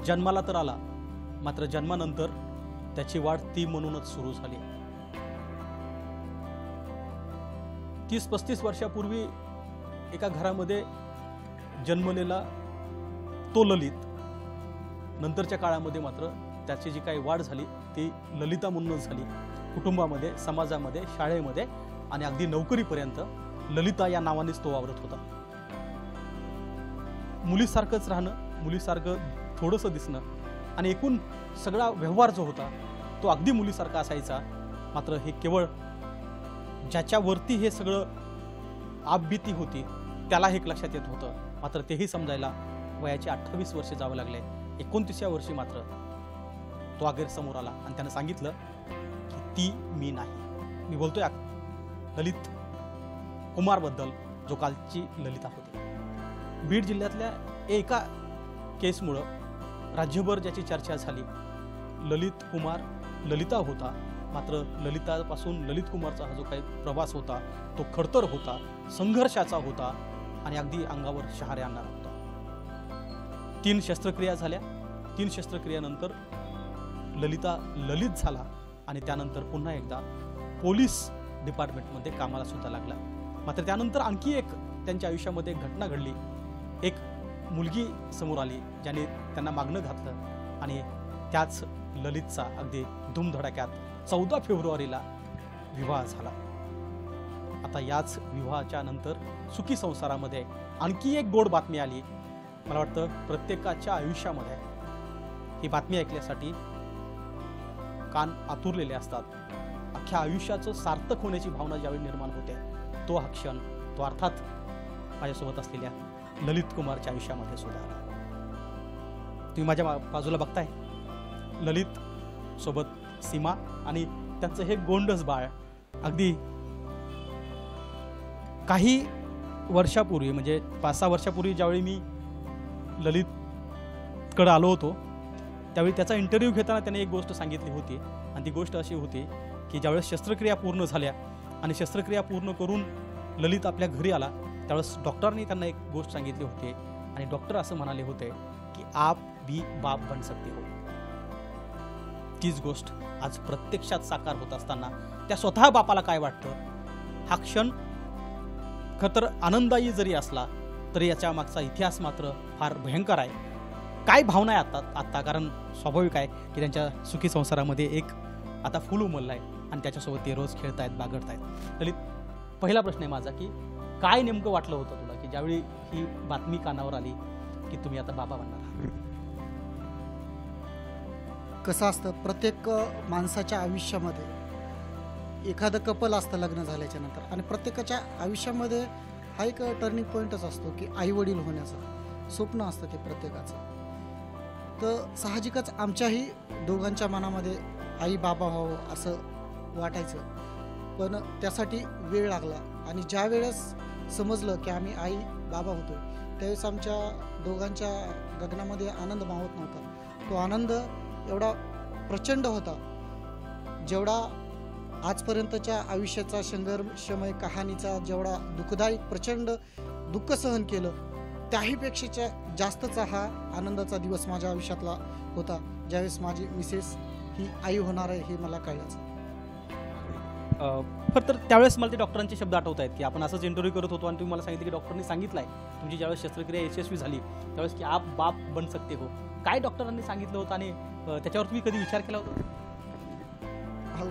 जन्माला तर आला, मात्र जन्मानंतर त्याची वाढ ती म्हणूनच सुरू झाली। 30-35 वर्षापूर्वी एका घरामध्ये जन्मलेला तो ललित नंतरच्या काळामध्ये मात्र त्याची जी काही वाढ झाली ती ललिता म्हणूनच झाली। कुटुंबामध्ये, समाजामध्ये, शाळेमध्ये आणि अगदी नोकरीपर्यंत ललिता या नावानेच तो वावरत होता। मुलीसारखंच राहणं, मुलीसारखं थोडंसं दिसणं आणि एकूण सगळा व्यवहार जो होता तो अगदी मुलीसारखा असायचा। मात्र हे केवळ ज्याच्यावरती हे सगळं आपबीती होती त्याला हे लक्षात येत होतं, मात्र तेही समजायला वयाचे 28 वर्ष जावं लागले। 29व्या वर्षी मात्र तो अखेर समोर आला आणि त्यानं सांगितलं की ती मी नाही। मी बोलतोय ललित कुमार बद्दल, जो कालची ललिता होती। बीड जिल्ह्यातल्या एका केसमुळं राज्यभर ज्याची चर्चा झाली। ललित कुमार ललिता होता, मात्र ललितापासून ललित कुमारचा हा जो काही प्रवास होता तो खडतर होता, संघर्षाचा होता आणि अगदी अंगावर शहारे आणणारा होता। 3 शस्त्रक्रिया झाल्या। 3 शस्त्रक्रियानंतर ललिता ललित झाला आणि त्यानंतर पुन्हा एकदा पोलीस डिपार्टमेंटमध्ये कामाला सुद्धा लागला। मात्र त्यानंतर आणखी एक त्यांच्या आयुष्यामध्ये घटना घडली। एक मुलगी समोर आली ज्याने त्यांना मागणं घातलं आणि त्याच ललितचा अगदी धूमधडाक्यात 14 फेब्रुवारीला विवाह झाला। आता याच विवाहाच्या नंतर सुखी संसारामध्ये आणखी एक गोड बातमी आली। मला वाटतं प्रत्येकाच्या आयुष्यामध्ये ही बातमी ऐकण्यासाठी कान आतुरलेले असतात। अख्ख्या आयुष्याचं सार्थक होण्याची भावना ज्यावेळी निर्माण होते तो हा क्षण, तो अर्थात माझ्यासोबत असलेल्या ललित कुमारच्या आयुष्यामध्ये सुद्धा आला। तुम्ही माझ्या बाजूला बघताय ललित सोबत सीमा आणि त्यांचं हे गोंडस बाळ। अगदी काही वर्षापूर्वी म्हणजे 5-6 वर्षापूर्वी ज्यावेळी मी ललितकडे आलो होतो त्यावेळी त्याचा इंटरव्ह्यू घेताना त्याने एक गोष्ट सांगितली होती आणि ती गोष्ट अशी होती की ज्यावेळेस शस्त्रक्रिया पूर्ण झाल्या आणि शस्त्रक्रिया पूर्ण करून ललित आपल्या घरी आला त्यावेळेस डॉक्टरने त्यांना एक गोष्ट सांगितली होती आणि डॉक्टर असं म्हणाले होते की आप भी बाप बन सकते हो। तीच गोष्ट आज प्रत्यक्षात साकार होत असताना त्या स्वतः बापाला काय वाटतं हा क्षण खतर आनंददायी जरी असला तरी याच्या मागचा इतिहास मात्र फार भयंकर आहे। काय भावना आहे आता कारण स्वाभाविक आहे की त्यांच्या सुखी संसारामध्ये एक आता फुल उमललं आहे आणि त्याच्यासोबत ते रोज खेळतायत, बागडतायत। ललित, पहिला प्रश्न आहे माझा की काय नेमकं वाटलं होतं तुला की ज्यावेळी ही बातमी कानावर आली की तुम्ही आता बाबा बनणार आहात? कसं असतं, प्रत्येक माणसाच्या आयुष्यामध्ये एखादं कपल असतं लग्न झाल्याच्या नंतर आणि प्रत्येकाच्या आयुष्यामध्ये हा एक टर्निंग पॉईंटच असतो की आई वडील होण्याचं स्वप्न असतं ते प्रत्येकाचं। तर साहजिकच आमच्याही दोघांच्या मनामध्ये आई बाबा व्हावं असं वाटायचं, पण त्यासाठी वेळ लागला आणि ज्या वेळेस समजलं की आम्ही आई बाबा होतो त्यावेळेस आमच्या दोघांच्या गगनामध्ये आनंद मावत नव्हता। तो आनंद एवढा प्रचंड होता जेवढा आजपर्यंतच्या आयुष्याचा संघर्षमय कहाणीचा जेवढा दुःखदायक प्रचंड दुःख सहन केलं त्याहीपेक्षा जास्तचा हा आनंदाचा दिवस माझ्या आयुष्यातला होता ज्यावेळेस माझी मिसेस ही आई होणार आहे हे मला कळलं। तर त्यावेळेस मला ते डॉक्टरांचे शब्द आठवत आहेत की आपण असंच इंटरव्ह्यू करत होतो आणि तुम्ही मला सांगितलं की डॉक्टरांनी सांगितलं आहे तुमची ज्यावेळेस शस्त्रक्रिया यशस्वी झाली त्यावेळेस की आप बाप बन सकते हो। काय डॉक्टरांनी सांगितलं होतं आणि त्याच्यावर तुम्ही कधी विचार केला होता? हो,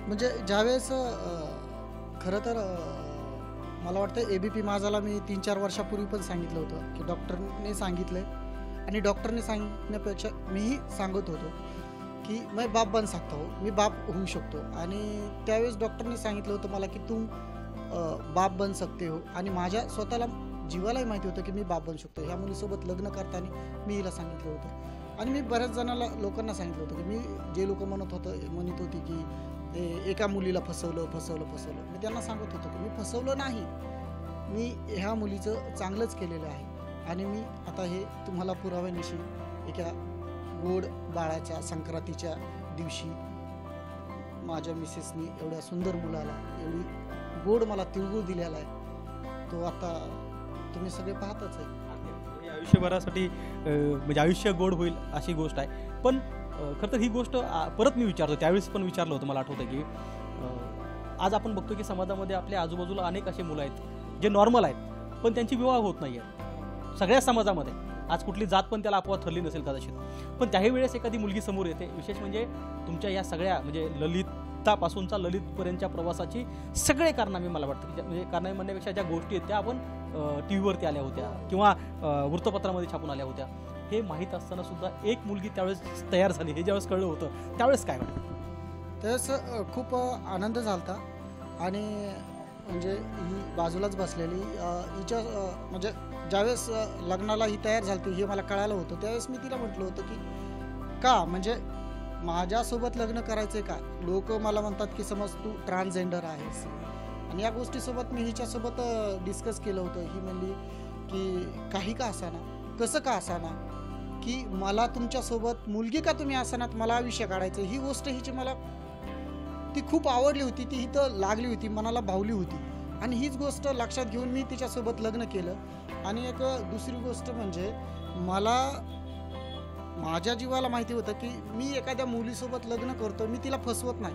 म्हणजे ज्यावेळेस खरं तर मला वाटतं ABP माझाला मी 3-4 वर्षापूर्वी पण सांगितलं होतं की डॉक्टरने सांगितलं आणि डॉक्टरने सांगण्यापेक्षा मीही सांगत होतो की मैं बाप बन सकता हो, मी बाप होऊ शकतो। आणि त्यावेळेस डॉक्टरने सांगितलं होतं मला की तुम बाप बन सकते हो आणि माझ्या स्वतःला जीवालाही माहिती होतं की मी बाप बनू शकतो। ह्या मुलीसोबत लग्न करताना मी हिला सांगितलं होतं आणि मी बऱ्याच जणांना लोकांना सांगितलं होतं की मी जे लोक म्हणत होती की ते एका मुलीला फसवलं मी त्यांना सांगत होतो की मी फसवलं नाही, मी ह्या मुलीचं चांगलंच केलेलं आहे आणि मी आता हे तुम्हाला पुराव्यानिशी एका गोड बाळाच्या संक्रांतीच्या दिवशी माझ्या मिसेसनी एवढ्या सुंदर मुलाला एवढी गोड मला तिळगुळ दिलेला आहे तो आता तुम्ही सगळे पाहतच आहे। आयुष्यभरासाठी म्हणजे आयुष्य गोड होईल अशी गोष्ट आहे. पण खरं तर ही गोष्ट परत मी विचारतो, त्यावेळेस पण विचारलं होतं, मला आठवतं की आज आपण बघतो की समाजामध्ये आपल्या आजूबाजूला अनेक असे मुलं आहेत जे नॉर्मल आहेत पण त्यांची विवाह होत नाही आहेत सगळ्या समाजामध्ये. आज कुठली जात पण त्याला अपवाद ठरली नसेल कदाचित, पण त्याही वेळेस एखादी मुलगी समोर येते. विशेष म्हणजे तुमच्या या सगळ्या म्हणजे ललितापासूनचा ललितपर्यंतच्या प्रवासाची सगळे कारनामे, मला वाटतं की म्हणजे कारनामे म्हणण्यापेक्षा ज्या गोष्टी आहेत त्या आपण टी व्हीवरती आल्या होत्या किंवा वृत्तपत्रामध्ये छापून आल्या होत्या. हे माहीत असताना सुद्धा एक मुलगी त्यावेळेस तयार झाली, हे ज्यावेळेस कळलं होतं त्यावेळेस काय वाटतं? त्यावेळेस खूप आनंद झाला आणि म्हणजे ही बाजूलाच बसलेली हिच्या म्हणजे ज्यावेळेस लग्नाला ही तयार झाली हे मला कळालं होतं. त्यावेळेस मी तिला म्हटलं होतं की का म्हणजे माझ्यासोबत लग्न करायचं का? लोक मला म्हणतात की समज तू ट्रान्सजेंडर आहेस, आणि या गोष्टीसोबत मी हिच्यासोबत डिस्कस केलं होतं. ही म्हणली की काही का असाना, कसं का असाना, की मला तुमच्यासोबत मुलगी का तुम्ही असानात, मला आयुष्य काढायचं. ही गोष्ट हिची मला ती खूप आवडली होती, ती इथं लागली होती, मनाला भावली होती, आणि हीच गोष्ट लक्षात घेऊन मी तिच्यासोबत लग्न केलं. आणि एक दुसरी गोष्ट म्हणजे मला माझ्या जीवाला माहिती होतं की मी एखाद्या मुलीसोबत लग्न करतो, मी तिला फसवत नाही.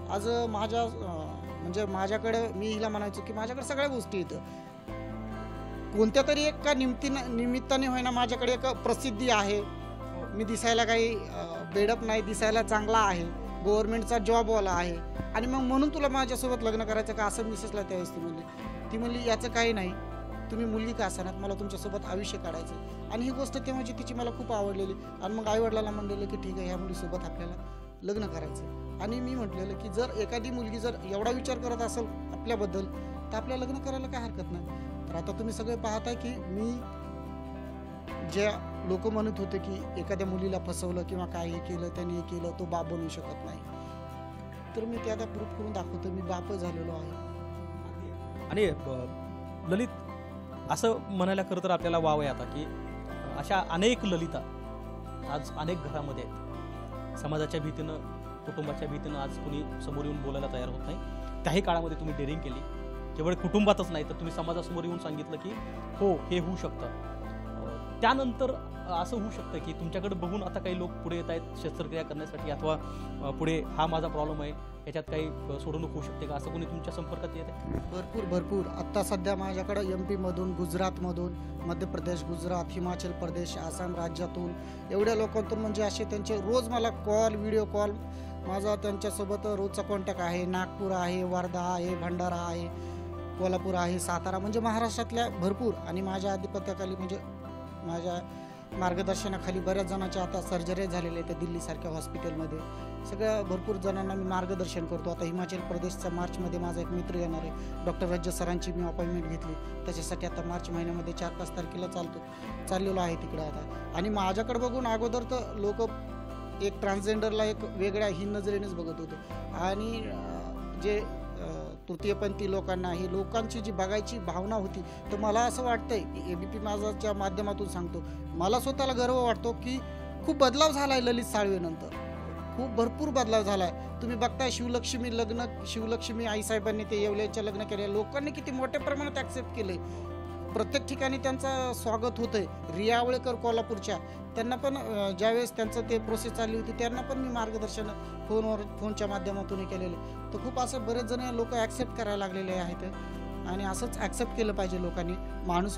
आज माझ्या म्हणजे माझ्याकडे मी हिला म्हणायचो की माझ्याकडे सगळ्या गोष्टी येतं, कोणत्या तरी एका निमित्ताने होईना माझ्याकडे एक प्रसिद्धी आहे, मी दिसायला काही बेडप नाही, दिसायला चांगला आहे, गव्हर्नमेंटचा जॉबवाला आहे, आणि मग म्हणून तुला माझ्यासोबत लग्न करायचं का, असं मिसेसला त्यावेळेस ती म्हणली याचं काही नाही, तुम्ही मुलगी का असणार, मला तुमच्यासोबत आयुष्य काढायचं. आणि ही गोष्ट तेव्हाची तिची मला खूप आवडलेली. आणि मग आईवडिलांना म्हणलेलं की ठीक आहे, ह्या मुलीसोबत आपल्याला लग्न करायचं. आणि मी म्हटलेलं की जर एखादी मुलगी जर एवढा विचार करत असेल आपल्याबद्दल तर आपल्या लग्न करायला काय हरकत नाही. तर आता तुम्ही सगळे पाहताय की मी ज्या लोक म्हणत होते की एखाद्या मुलीला फसवलं किंवा काही केलं त्याने हे केलं, तो बाप बनवू शकत नाही, तर मी ते आता प्रूफ करून दाखवतो, मी बापच झालेलो आहे. आणि ललित, असं म्हणायला खरं तर आपल्याला वाव आहे आता की अशा अनेक ललिता आज अनेक घरामध्ये आहेत. समाजाच्या भीतीनं, कुटुंबाच्या भीतीनं आज कुणी समोर येऊन बोलायला तयार होत नाही. त्याही काळामध्ये तुम्ही डेअरिंग केली, केवळ कुटुंबातच नाही तर तुम्ही समाजासमोर येऊन सांगितलं की हो, हे होऊ शकतं. त्यानंतर असं होऊ शकतं की तुमच्याकडे बघून आता काही लोक पुढे येत आहेत शस्त्रक्रिया करण्यासाठी, अथवा पुढे हा माझा प्रॉब्लेम आहे, याच्यात काही सोडवणूक होऊ शकते का, असं कोणी तुमच्या संपर्कात येत आहे? भरपूर आत्ता सध्या माझ्याकडं MP मधून, गुजरातमधून, मध्य प्रदेश, गुजरात, हिमाचल प्रदेश, आसाम राज्यातून एवढ्या लोकांतून म्हणजे असे त्यांचे रोज मला कॉल, व्हिडिओ कॉल, माझा त्यांच्यासोबत रोजचा कॉन्टॅक्ट आहे. नागपूर आहे, वर्धा आहे, भंडारा आहे, कोल्हापूर आहे, सातारा, म्हणजे महाराष्ट्रातल्या भरपूर. आणि माझ्या आधिपत्याखाली म्हणजे माझ्या मार्गदर्शनाखाली बऱ्याच जणांच्या आता सर्जरी झालेल्या आहेत दिल्लीसारख्या हॉस्पिटलमध्ये. सगळ्या भरपूर जणांना मी मार्गदर्शन करतो. आता हिमाचल प्रदेशचा मार्चमध्ये माझा एक मित्र येणार आहे, डॉक्टर रज्ज सरांची मी अपॉइंटमेंट घेतली त्याच्यासाठी. आता मार्च महिन्यामध्ये 4-5 तारखेला चाललेलो आहे तिकडं आता. आणि माझ्याकडे बघून अगोदर तर लोक एक ट्रान्सजेंडरला एक वेगळ्या ही नजरेनेच बघत होते. आणि जे तृतीयपंथी लोकांना, ही लोकांची जी बघायची भावना होती, तर मला असं वाटतंय की ABP माझाच्या माध्यमातून सांगतो, मला स्वतःला गर्व वाटतो की खूप बदलाव झाला आहे ललित साळवेनंतर, खूप भरपूर बदलाव झाला आहे. तुम्ही बघताय शिवलक्ष्मी आईसाहेबांनी ते येवल्याचं लग्न केलं, लोकांनी किती मोठ्या प्रमाणात ॲक्सेप्ट केले, प्रत्येक ठिकाणी त्यांचं स्वागत होतंय. रिया आवळेकर कोल्हापूरच्या, त्यांना पण ज्यावेळेस त्यांचं ते प्रोसेस चालली होती त्यांना पण मी मार्गदर्शन फोनच्या माध्यमातून केलेले. तर खूप असं बरेच जण लोक ॲक्सेप्ट करायला लागलेले आहेत. आणि असंच ॲक्सेप्ट केलं पाहिजे लोकांनी, माणूस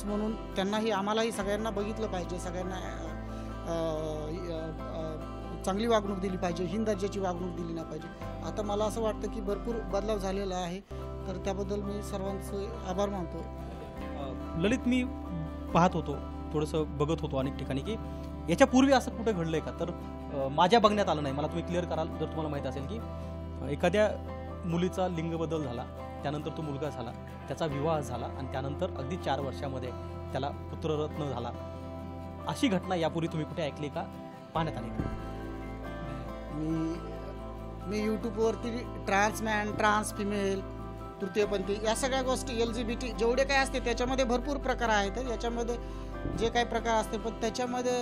म्हणून त्यांनाही, आम्हालाही सगळ्यांना बघितलं पाहिजे, सगळ्यांना चांगली वागणूक दिली पाहिजे, हीन दर्जाची वागणूक दिली नाही पाहिजे. आता मला असं वाटतं की भरपूर बदलाव झालेला आहे, तर त्याबद्दल मी सर्वांचे आभार मानतो. ललित, मी पाहत होतो, थोडंसं बघत होतो अनेक ठिकाणी की याच्यापूर्वी असं कुठे घडलंय का, तर माझ्या बघण्यात आलं नाही. मला तुम्ही क्लिअर कराल जर तुम्हाला माहीत असेल की एखाद्या मुलीचा लिंग बदल झाला, त्यानंतर तो मुलगा झाला, त्याचा विवाह झाला, आणि त्यानंतर अगदी 4 वर्षामध्ये त्याला पुत्ररत्न झाला. अशी घटना यापूर्वी तुम्ही कुठे ऐकली का, पाहण्यात आली का? मी यूट्यूबवरती ट्रान्समॅन, ट्रान्स फिमेल, तृतीयपंथी या सगळ्या गोष्टी, LGBT जेवढे काय असते त्याच्यामध्ये भरपूर प्रकार आहेत. याच्यामध्ये जे काही प्रकार असते पण त्याच्यामध्ये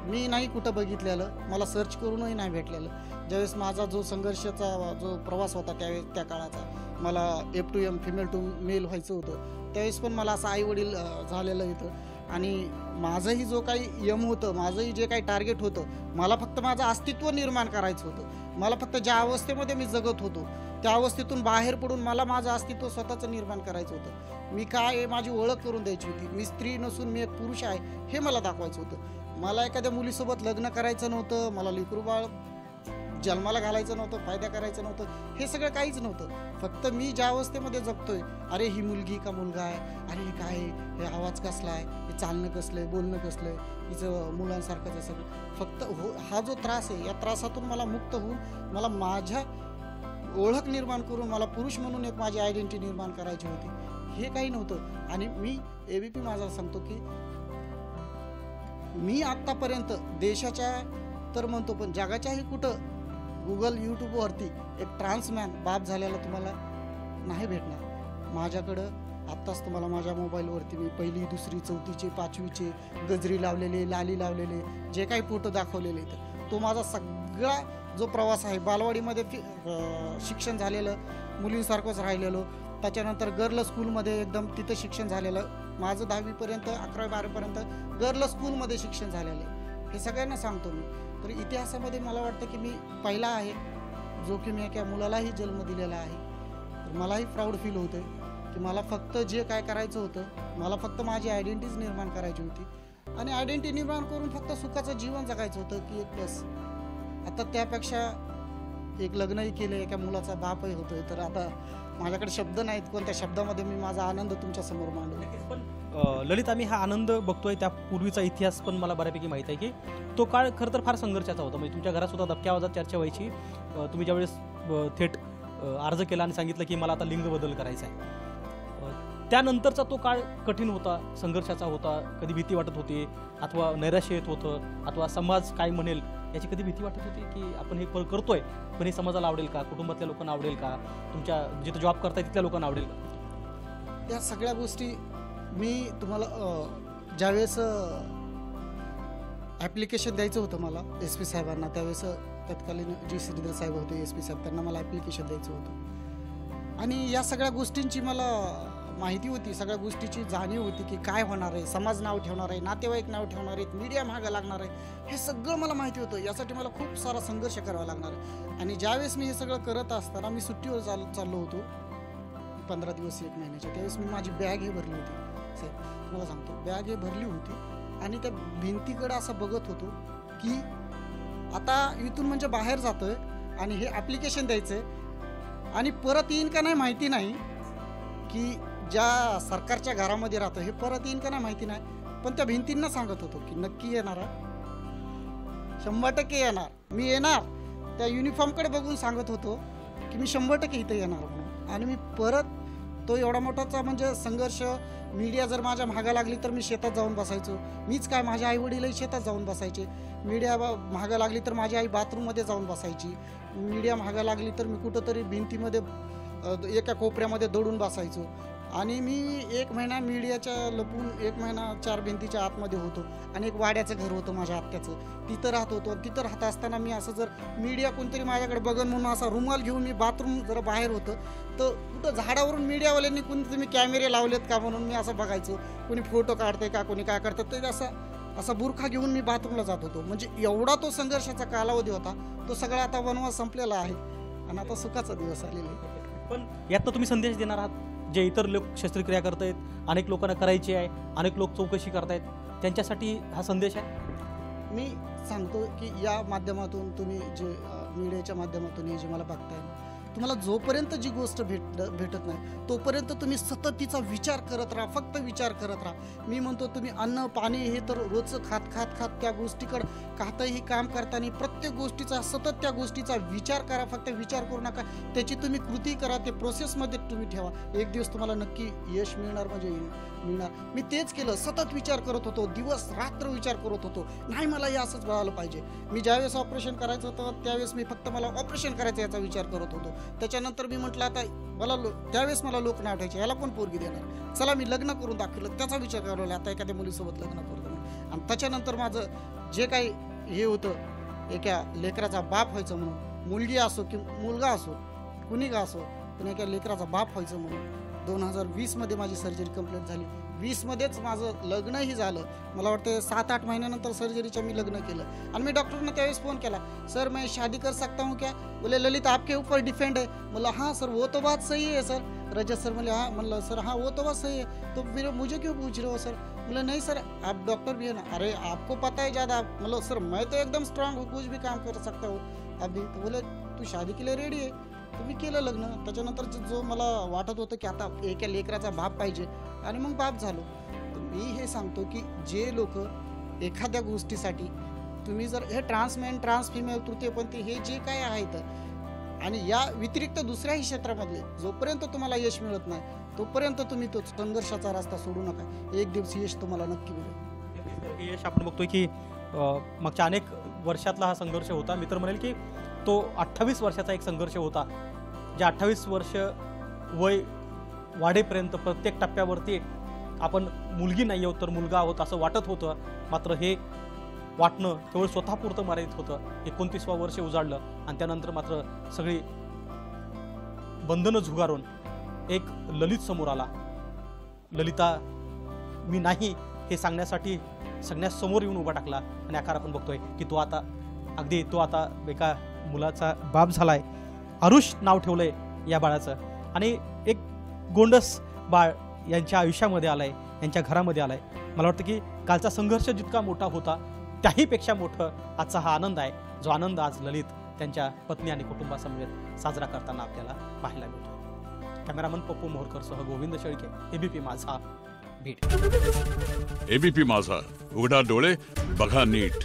मी नाही कुठं बघितलेलं, मला सर्च करूनही नाही भेटलेलं. ज्यावेळेस माझा जो संघर्षाचा जो प्रवास होता त्यावेळेस त्या काळाचा, मला F to M female to male व्हायचं होतं, त्यावेळेस पण मला असं आईवडील झालेलं होतं आणि माझंही जो काही यम होतं, माझंही जे काही टार्गेट होतं, मला फक्त माझं अस्तित्व निर्माण करायचं होतं. मला फक्त ज्या अवस्थेमध्ये मी जगत होतो त्या अवस्थेतून बाहेर पडून मला माझं अस्तित्व स्वतःचं निर्माण करायचं होतं. मी काय आहे माझी ओळख करून द्यायची होती. मी स्त्री नसून मी एक पुरुष आहे हे मला दाखवायचं होतं. मला एखाद्या मुलीसोबत लग्न करायचं नव्हतं, मला लेकरू बाळ जन्माला घालायचं नव्हतं, फायदा करायचं नव्हतं, हे सगळं काहीच नव्हतं. फक्त मी ज्या अवस्थेमध्ये जगतोय, अरे ही मुलगी का मुलगा आहे, अरे हे काय आहे, हे आवाज कसला आहे, हे चालणं कसलं आहे, बोलणं कसलं आहे, हिचं मुलांसारखंच आहे सगळं. फक्त हा जो त्रास आहे या त्रासातून मला मुक्त होऊन मला माझ्या ओळख निर्माण करून मला पुरुष म्हणून एक माझी आयडेंटिटी निर्माण करायची होती. हे काही नव्हतं. आणि मी ABP माझा सांगतो की मी आत्तापर्यंत देशाच्या तर म्हणतो पण जगाच्याही कुठं गुगल यूट्यूबवरती एक ट्रान्समॅन बाप झालेला तुम्हाला नाही भेटणार. माझ्याकडं आत्ताच तुम्हाला माझ्या मोबाईलवरती मी 1ली, 2री, 4थीचे 5वीचे गजरी लावलेले, लाली लावलेले जे काही फोटो दाखवलेले आहेत, तो माझा सगळा जो प्रवास आहे, बालवाडीमध्ये शिक्षण झालेलं, मुलींसारखंच राहिलेलो, त्याच्यानंतर गर्ल स्कूलमध्ये एकदम तिथं शिक्षण झालेलं, माझं 10वीपर्यंत 11वी-12वीपर्यंत गर्ल स्कूलमध्ये शिक्षण झालेलं आहे. हे सगळ्यांना सांगतो मी. तर इतिहासामध्ये मला वाटतं की मी पहिला आहे जो की मी एका मुलालाही जन्म दिलेला आहे. तर मलाही प्राऊड फील होतं की मला फक्त जे काय करायचं होतं, मला फक्त माझी आयडेंटिटीज निर्माण करायची होती आणि आयडेंटिटी निर्माण करून फक्त सुखाचं जीवन जगायचं होतं की एक प्लस. आता त्यापेक्षा एक लग्नही केलं, एका मुलाचा बापही होतोय. तर आता माझ्याकडे शब्द नाहीत, कोणत्या शब्दामध्ये मी माझा आनंद तुमच्यासमोर मांडू. पण ललित, आम्ही हा आनंद बघतोय, त्या पूर्वीचा इतिहास पण मला बऱ्यापैकी माहीत आहे की तो काळ खरं तर फार संघर्षाचा होता. म्हणजे तुमच्या घरात सुद्धा दबक्या आवाजात चर्चा व्हायची. तुम्ही ज्यावेळेस थेट अर्ज केला आणि सांगितलं की मला आता लिंग बदल करायचा आहे, त्यानंतरचा तो काळ कठीण होता, संघर्षाचा होता. कधी भीती वाटत होती, अथवा नैराश्य येत होतं, अथवा समाज काय म्हणेल याची कधी भीती वाटत होती की आपण हे करतोय पण हे समाजाला आवडेल का, कुटुंबातल्या लोकांना आवडेल का, तुमच्या जिथं जॉब करताय तिथल्या लोकांना आवडेल का? या सगळ्या गोष्टी मी तुम्हाला ज्यावेळेस ॲप्लिकेशन द्यायचं होतं मला SP साहेबांना, त्यावेळेस तत्कालीन जी श्रीधर साहेब होते SP साहेब, त्यांना मला ॲप्लिकेशन द्यायचं होतं आणि या सगळ्या गोष्टींची मला माहिती होती, सगळ्या गोष्टीची जाणीव होती की काय होणार आहे, समाज नाव ठेवणार आहे, नातेवाईक नाव ठेवणार आहेत, मीडिया मागं लागणार आहे, हे सगळं मला माहिती होतं. यासाठी मला खूप सारा संघर्ष करावा लागणार आहे. आणि ज्यावेळेस मी हे सगळं करत असताना मी सुट्टीवर चाललो होतो 15 दिवस 1 महिन्याच्या, त्यावेळेस मी माझी बॅग हे भरली होती साहेब, तुम्हाला सांगतो बॅग हे भरली होती आणि त्या भिंतीकडे असं बघत होतो की आता इथून म्हणजे बाहेर जातोय आणि हे ॲप्लिकेशन द्यायचं आहे आणि परत येईन का नाही माहिती नाही, की ज्या सरकारच्या घरामध्ये राहतो हे परत येईन का नाही माहिती नाही, पण त्या भिंतींना सांगत होतो की नक्की येणार, 100% येणार, मी येणार. त्या युनिफॉर्मकडे बघून सांगत होतो की मी 100% इथं येणार म्हणून. आणि मी परत तो एवढा मोठाचा म्हणजे संघर्ष, मीडिया जर माझ्या मागं लागली तर मी शेतात जाऊन बसायचो, मीच काय माझे आईवडीलही शेतात जाऊन बसायचे, मीडिया मागं लागली तर माझी आई बाथरूममध्ये जाऊन बसायची, मीडिया मागं लागली तर मी कुठंतरी भिंतीमध्ये एका कोपऱ्यामध्ये दडून बसायचो. आणि मी 1 महिना मीडियाच्या लपून 1 महिना 4 भिंतीच्या आतमध्ये होतो आणि एक वाड्याचं घर होतं माझ्या आत्याचं, तिथं राहत होतो. तिथं राहत असताना मी असं जर मीडिया कोणतरी माझ्याकडे बघन म्हणून असा रुमाल घेऊन मी बाथरूम जरा बाहेर होतं तर कुठं झाडावरून मीडियावाल्यांनी तुम्ही कॅमेरे लावलेत का म्हणून मी असं बघायचो, कोणी फोटो काढते का, कोणी काय करतं, ते असा बुरखा घेऊन मी बाथरूमला जात होतो. म्हणजे एवढा तो संघर्षाचा कालावधी होता. तो सगळा आता वनवास संपलेला आहे आणि आता सुखाचा दिवस आलेला आहे. पण यात तुम्ही संदेश देणार आहात, जे इतर लोक शस्त्रक्रिया करतायत, अनेक लोकांना करायची आहे, अनेक लोक चौकशी करतायत, त्यांच्यासाठी हा संदेश आहे. मी सांगतो की या माध्यमातून तुम्ही जे मीडियाच्या माध्यमातून हे जे मला बघताय, तुम्हाला जोपर्यंत जी गोष्ट भेटत नाही तोपर्यंत तुम्ही सतत तिचा विचार करत राहा, फक्त विचार करत राहा. मी म्हणतो तुम्ही अन्न पाणी हे तर रोजचं खात त्या गोष्टीकडं काहीही काम करताना प्रत्येक गोष्टीचा सतत त्या गोष्टीचा विचार करा, फक्त विचार करू नका, त्याची तुम्ही कृती करा, ते प्रोसेसमध्ये तुम्ही ठेवा. एक दिवस तुम्हाला नक्की यश मिळणार म्हणजे मिळणार. मी तेच केलं, सतत विचार करत होतो, दिवस रात्र विचार करत होतो, नाही मला हे असंच मिळालं पाहिजे. मी ज्यावेळेस ऑपरेशन करायचं होतं त्यावेळेस मी फक्त मला ऑपरेशन करायचं याचा विचार करत होतो. त्याच्यानंतर मी म्हटलं आता त्यावेळेस मला लोक नाव ठेवायचे, याला कोण पोरगी देणार, चला मी लग्न करून दाखवलं, त्याचा विचार करायला आता एखाद्या मुलीसोबत लग्न करतो. आणि त्याच्यानंतर माझं जे काही हे होतं, एका लेकराचा बाप व्हायचं म्हणून, मुलगी असो की मुलगा असो कुणी का असो, पण एका लेकराचा बाप व्हायचं म्हणून 2020मध्ये माझी सर्जरी कंप्लीट झाली. 20मध्येच माझं लग्नही झालं. मला वाटतं 7-8 महिन्यानंतर सर्जरीचं मी लग्न केलं. आणि मी डॉक्टरने त्यावेळेस फोन केला, सर मैं शादी कर सकता हूँ क्या? बोले ललित आपके ऊपर डिपेंड है. बोला हाँ सर वो तो बात सही है सर. रजत सर बोले हाँ. मतलब सर हाँ वो तो बात सही है, तो फिर मुझे क्यों पूछ रहे हो सर? बोले नहीं सर आप डॉक्टर भी है ना. अरे आपको पता है ज़्यादा. मतलब सर मैं तो एकदम स्ट्रांग हूँ, कुछ भी काम कर सकता हूँ अभी. तो बोले तू शादी के लिए रेडी आहे. तुम्ही केलं लग्न. त्याच्यानंतर जो मला वाटत होतं की आता एका लेकराचा बाप पाहिजे आणि मग बाप झालो. तर मी हे सांगतो की जे लोक एखाद्या गोष्टीसाठी तुम्ही जर हे ट्रान्समॅन ट्रान्सफिमेल तृतीयपंथी हे जे काय आहेत आणि या व्यतिरिक्त दुसऱ्याही क्षेत्रामधले जोपर्यंत तुम्हाला यश मिळत नाही तोपर्यंत तुम्ही तो संघर्षाचा रस्ता सोडू नका. एक दिवस यश तुम्हाला नक्की मिळेल. यश आपण बघतोय की मागच्या अनेक वर्षातला हा संघर्ष होता. मी तर म्हणेल की तो 28 वर्षाचा एक संघर्ष होता. जे 28 वर्ष वय वाढेपर्यंत प्रत्येक टप्प्यावरती आपण मुलगी नाही आहोत तर मुलगा आहोत असं वाटत होतं. मात्र हे वाटणं केवळ स्वतःपुरतं मर्यादित होतं. 29वं वर्ष उजाडलं आणि त्यानंतर मात्र सगळी बंधनं झुगारून एक ललित समोर आला. ललिता मी नाही हे सांगण्यासाठी सगळ्यात समोर येऊन उभा टाकला आणि आकार आपण बघतोय की तो आता एका मुलाचा बाप झालाय. आरुष नाव ठेवलंय या बाळाचं आणि एक गोंडस बाळ यांच्या आयुष्यामध्ये आलंय, यांच्या घरामध्ये आलंय. मला वाटतं की कालचा संघर्ष जितका मोठा होता त्याहीपेक्षा मोठं आजचा हा आनंद आहे, जो आनंद आज ललित त्यांच्या पत्नी आणि कुटुंबासमवेत साजरा करताना आपल्याला पाहायला मिळतो. कॅमेरामन पप्पू मोहरकर सह गोविंद शेळके, एबीपी माझा, बीड. एबीपी माझा, उघडा डोळे बघा नीट.